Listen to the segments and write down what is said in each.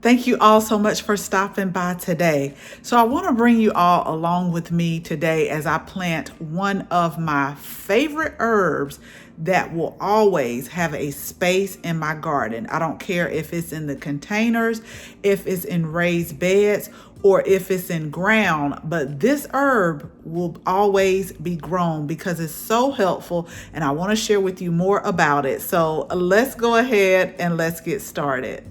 Thank you all so much for stopping by today. So I want to bring you all along with me today as I plant one of my favorite herbs that will always have a space in my garden. I don't care if it's in the containers, if it's in raised beds, or if it's in ground, but this herb will always be grown because it's so helpful, and I want to share with you more about it. So let's go ahead and let's get started.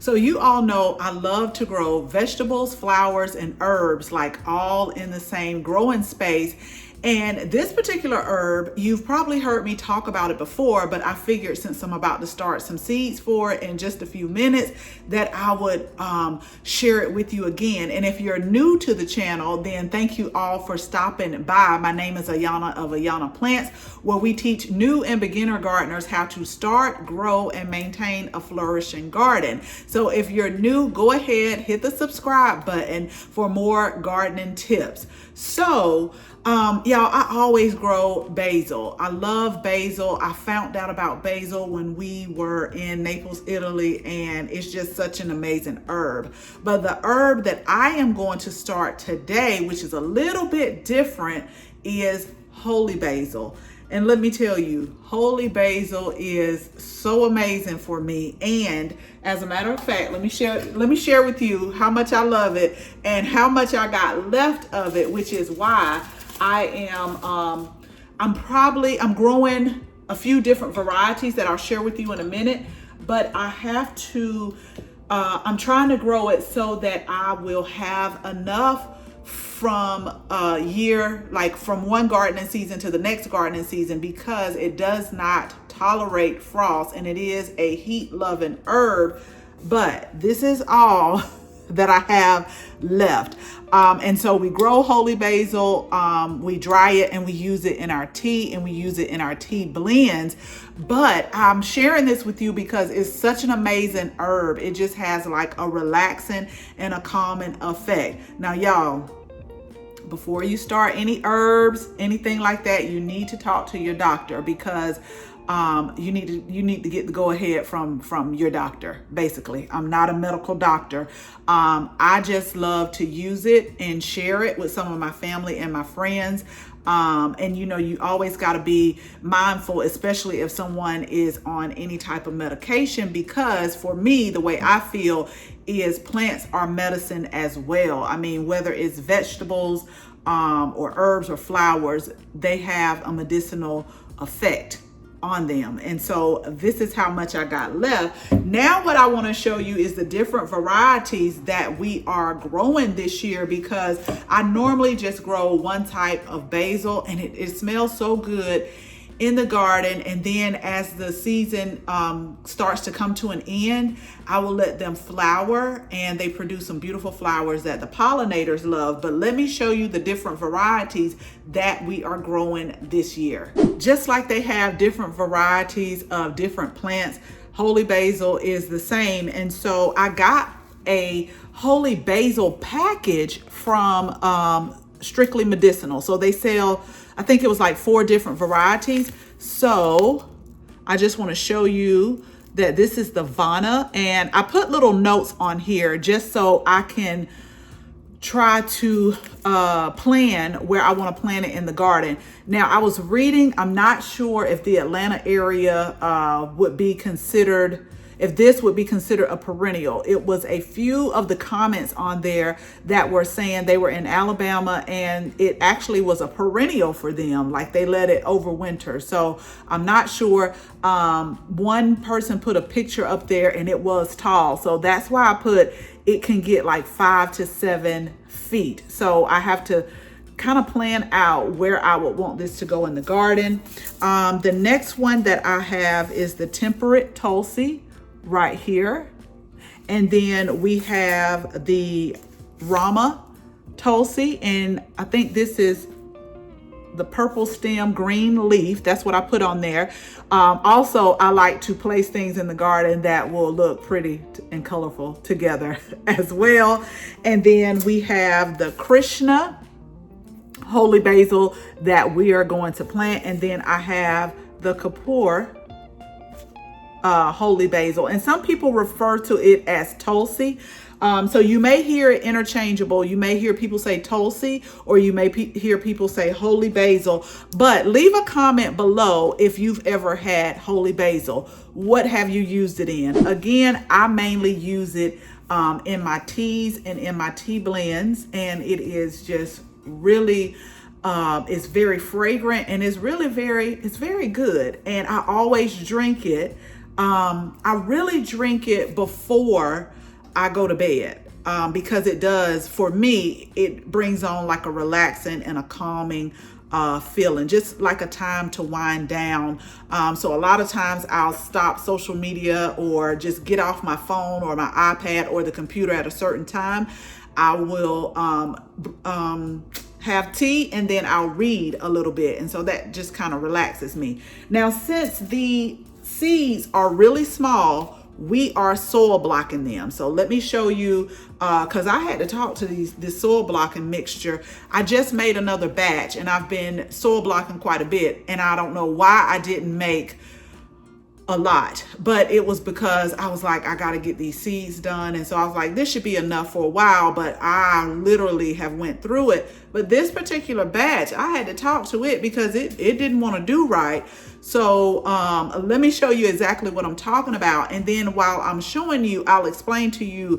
So you all know I love to grow vegetables, flowers, and herbs like all in the same growing space. And this particular herb, you've probably heard me talk about it before, but I figured since I'm about to start some seeds for it in just a few minutes that I would share it with you again. And if you're new to the channel, then thank you all for stopping by. My name is Ayana of Ayana Plants, where we teach new and beginner gardeners how to start, grow, and maintain a flourishing garden. So if you're new, go ahead, hit the subscribe button for more gardening tips. So, y'all, I always grow basil. I love basil. I found out about basil when we were in Naples, Italy, and it's just such an amazing herb. But the herb that I am going to start today, which is a little bit different, is holy basil. And let me tell you, holy basil is so amazing for me. And as a matter of fact, let me share with you how much I love it and how much I got left of it, which is why I am I'm growing a few different varieties that I'll share with you in a minute, but I have to I'm trying to grow it so that I will have enough from a year, like from one gardening season to the next gardening season, because it does not tolerate frost and it is a heat loving herb. But this is all that I have left. And so we grow holy basil, we dry it and we use it in our tea and we use it in our tea blends. But I'm sharing this with you because it's such an amazing herb. It just has like a relaxing and a calming effect. Now, y'all, before you start any herbs, anything like that, you need to talk to your doctor, because you need to get the go ahead from your doctor. Basically, I'm not a medical doctor. I just love to use it and share it with some of my family and my friends. And you always got to be mindful, especially if someone is on any type of medication, because for me, the way I feel is plants are medicine as well. I mean, whether it's vegetables or herbs or flowers, they have a medicinal effect on them. And so this is how much I got left. Now what I want to show you is the different varieties that we are growing this year, because I normally just grow one type of basil and it smells so good in the garden. And then as the season starts to come to an end, I will let them flower and they produce some beautiful flowers that the pollinators love. But let me show you the different varieties that we are growing this year. Just like they have different varieties of different plants, holy basil is the same. And so I got a holy basil package from Strictly Medicinal. So they sell, I think it was like 4 different varieties. So I just want to show you that this is the Vana, and I put little notes on here just so I can try to plan where I want to plant it in the garden. Now, I was reading, I'm not sure if the Atlanta area would be considered, if this would be considered a perennial. It was a few of the comments on there that were saying they were in Alabama and it actually was a perennial for them, like they let it overwinter. So I'm not sure. One person put a picture up there and it was tall. So that's why I put it can get like 5 to 7 feet. So I have to kind of plan out where I would want this to go in the garden. The next one that I have is the temperate Tulsi right here. And then we have the Rama Tulsi, and I think this is the purple stem, green leaf. That's what I put on there. Also, I like to place things in the garden that will look pretty and colorful together as well. And then we have the Krishna holy basil that we are going to plant. And then I have the Kapoor holy basil, and some people refer to it as Tulsi. So you may hear it interchangeable. You may hear people say Tulsi, or you may hear people say holy basil. But leave a comment below if you've ever had holy basil. What have you used it in? Again, I mainly use it in my teas and in my tea blends, and it is just really it's very fragrant, and it's very good. And I always drink it. I really drink it before I go to bed, because it does, for me, it brings on like a relaxing and a calming feeling, just like a time to wind down. So a lot of times I'll stop social media or just get off my phone or my iPad or the computer at a certain time. I will have tea, and then I'll read a little bit. And so that just kind of relaxes me. Now, since the seeds are really small, we are soil blocking them. So let me show you, because I had to talk to this soil blocking mixture. I just made another batch, and I've been soil blocking quite a bit, and I don't know why I didn't make a lot, but it was because I was like, I got to get these seeds done. And so I was like, this should be enough for a while, but I literally have went through it. But this particular batch, I had to talk to it because it didn't want to do right. So let me show you exactly what I'm talking about. And then while I'm showing you, I'll explain to you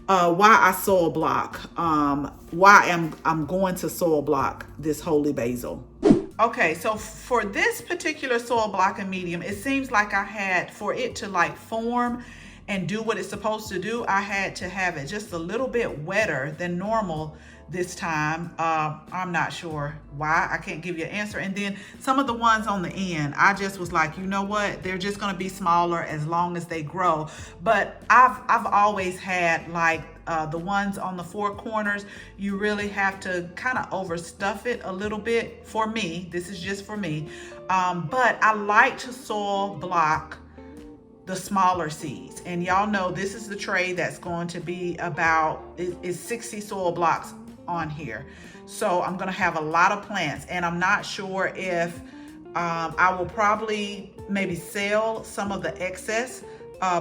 why I soil block, why I'm going to soil block this holy basil. Okay, so for this particular soil blocking medium, it seems like I had, for it to like form and do what it's supposed to do, I had to have it just a little bit wetter than normal this time. I'm not sure why. I can't give you an answer. And then some of the ones on the end, I just was like, you know what? They're just going to be smaller as long as they grow. But I've always had like the ones on the four corners, you really have to kind of overstuff it a little bit. For me, this is just for me. But I like to soil block the smaller seeds. And y'all know this is the tray that's going to be about, is 60 soil blocks on here. So I'm going to have a lot of plants, and I'm not sure if I will probably maybe sell some of the excess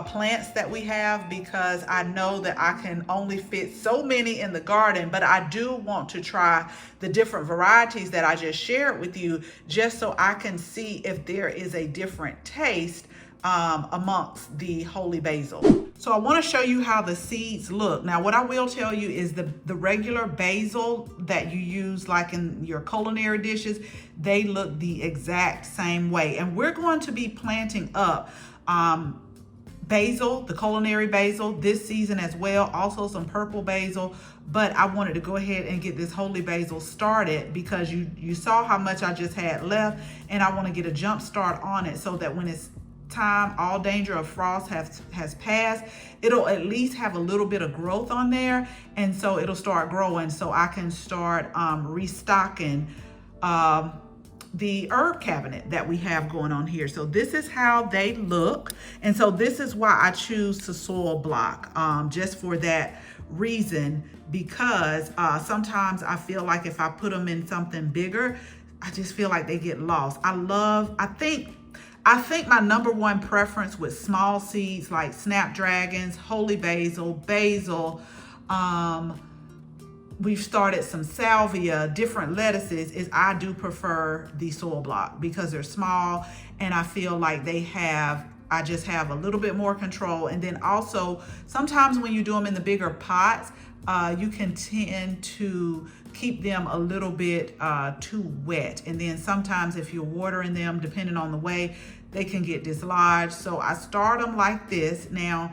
plants that we have, because I know that I can only fit so many in the garden. But I do want to try the different varieties that I just shared with you, just so I can see if there is a different taste amongst the holy basil. So I want to show you how the seeds look. Now, what I will tell you is the regular basil that you use like in your culinary dishes, they look the exact same way. And we're going to be planting up basil, the culinary basil, this season as well, also some purple basil. But I wanted to go ahead and get this holy basil started because you saw how much I just had left, and I want to get a jump start on it so that when it's time, all danger of frost has passed, it'll at least have a little bit of growth on there, and so it'll start growing, so I can start restocking the herb cabinet that we have going on here. So this is how they look, and so this is why I choose to soil block, just for that reason, because sometimes I feel like if I put them in something bigger, I just feel like they get lost. I think my number one preference with small seeds like snapdragons, holy basil, we've started some salvia, different lettuces, is I do prefer the soil block because they're small, and I feel like I just have a little bit more control. And then also sometimes when you do them in the bigger pots, you can tend to keep them a little bit too wet. And then sometimes if you're watering them, depending on the way, they can get dislodged. So I start them like this. Now,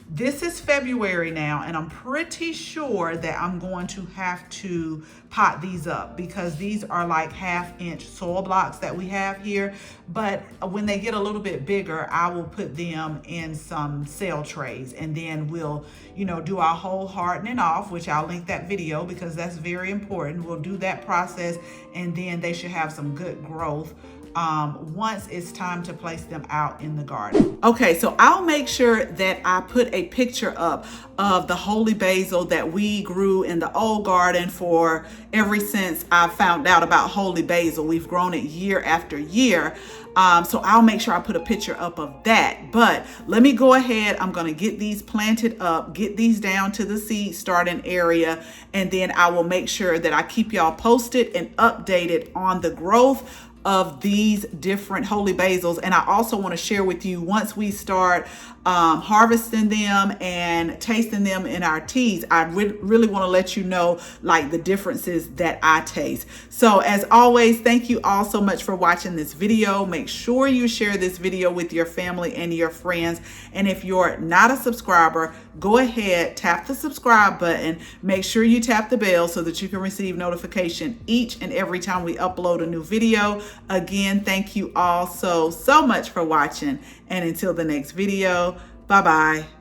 this is February now, and I'm pretty sure that I'm going to have to pot these up because these are like 1/2 inch soil blocks that we have here. But when they get a little bit bigger, I will put them in some cell trays, and then we'll, do our whole hardening off, which I'll link that video because that's very important. We'll do that process, and then they should have some good growth once it's time to place them out in the garden. Okay, so I'll make sure that I put a picture up of the holy basil that we grew in the old garden for ever since I found out about holy basil. We've grown it year after year. So I'll make sure I put a picture up of that. But let me go ahead. I'm going to get these planted up, get these down to the seed starting area, and then I will make sure that I keep y'all posted and updated on the growth of these different holy basils. And I also want to share with you, once we start harvesting them and tasting them in our teas, I really want to let you know like the differences that I taste. So as always, thank you all so much for watching this video. Make sure you share this video with your family and your friends. And if you're not a subscriber, go ahead, tap the subscribe button. Make sure you tap the bell so that you can receive notification each and every time we upload a new video. Again, thank you all so much for watching. And until the next video, bye-bye.